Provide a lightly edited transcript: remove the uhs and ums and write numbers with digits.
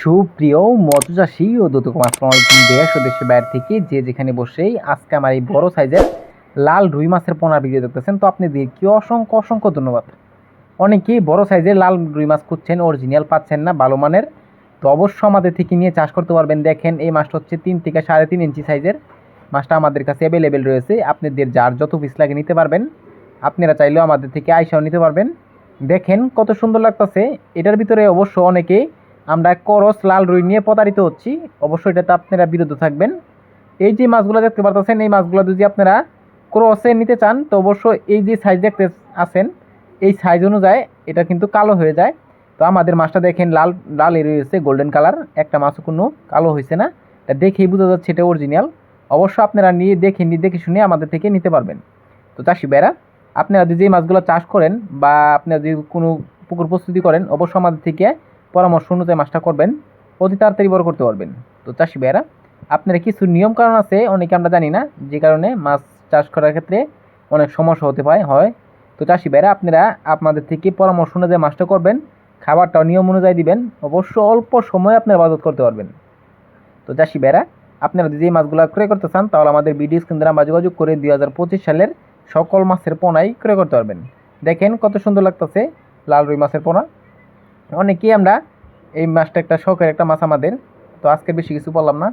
সুপ্রিয় মৎস্যচাষী ও দর্শক আসসালামু আলাইকুম। দেশ ও দেশের বাইরে থেকে যে যেখানে বসেই আজকে আমার এই বড় সাইজের লাল রুই মাছের পোনার ভিডিও দেখতেছেন, তো আপনাদেরকে অসংখ্য অসংখ্য ধন্যবাদ। অনেকেই বড় সাইজের লাল রুই মাছ খুঁজছেন, অরিজিনাল পাচ্ছেন না, ভালো মানের, তো অবশ্যই আমাদের থেকে নিয়ে চাষ করতে পারবেন। দেখেন এই মাছটা হচ্ছে 3 থেকে 3.5 ইঞ্চি সাইজের মাছটা আমাদের কাছে অ্যাভেলেবেল রয়েছে। আপনাদের যার যত পিস লাগে নিতে পারবেন, আপনারা চাইলেও আমাদের থেকে আইসাও নিতে পারবেন। দেখেন কত সুন্দর লাগতেছে। এটার ভিতরে অবশ্য অনেকেই আমরা করস লাল রুই নিয়ে প্রতারিত হচ্ছি, অবশ্যই এটাতে আপনারা বিরত থাকবেন। এই যে মাছগুলো দেখতে পারতেছেন, এই মাছগুলো যদি আপনারা ক্রসে নিতে চান তো অবশ্যই এই যে সাইজ দেখতে আছেন এই সাইজ অনুযায়ী এটা কিন্তু কালো হয়ে যায়। তো আমাদের মাছটা দেখেন লাল লালই রয়েছে, গোল্ডেন কালার, একটা মাছও কোনো কালো হয়েছে না, এটা দেখেই বোঝা যাচ্ছে এটা অরিজিনাল। অবশ্য আপনারা নিয়ে দেখে শুনে আমাদের থেকে নিতে পারবেন। তো চাষি ভাইরা, আপনারা যদি মাছগুলো চাষ করেন বা আপনারা যদি কোনো পুকুর প্রস্তুতি করেন, অবশ্যই আমাদের থেকে পরামর্শ অনুযায়ী মাছটা করবেন, অতি তাড়াতাড়ি বড় করতে পারবেন। তো চাষি ভাইরা, আপনারা কিছু নিয়ম কারণ আছে অনেকে আমরা জানি না, যে কারণে মাছ চাষ করার ক্ষেত্রে অনেক সমস্যা হতে হয়। তো চাষি ভাইরা, আপনারা আপনাদের থেকে পরামর্শ অনুযায়ী মাছটা করবেন, খাবারটাও নিয়ম অনুযায়ী দিবেন, অবশ্য অল্প সময়ে আপনারা বাজার করতে পারবেন। তো চাষি ভাইরা, আপনারা যদি এই মাছগুলো ক্রয় করতে চান তাহলে আমাদের ভিডিও স্ক্রিন দ্বারা আমরা যোগাযোগ করে 2025 সালের সকল মাছের পোনাই ক্রয় করতে পারবেন। দেখেন কত সুন্দর লাগতেছে লাল রুই মাছের পোনা। অনেকেই আমরা এই মাছটা একটা শখের একটা মাছ আমাদের। তো আজকে বেশি কিছু বললাম না।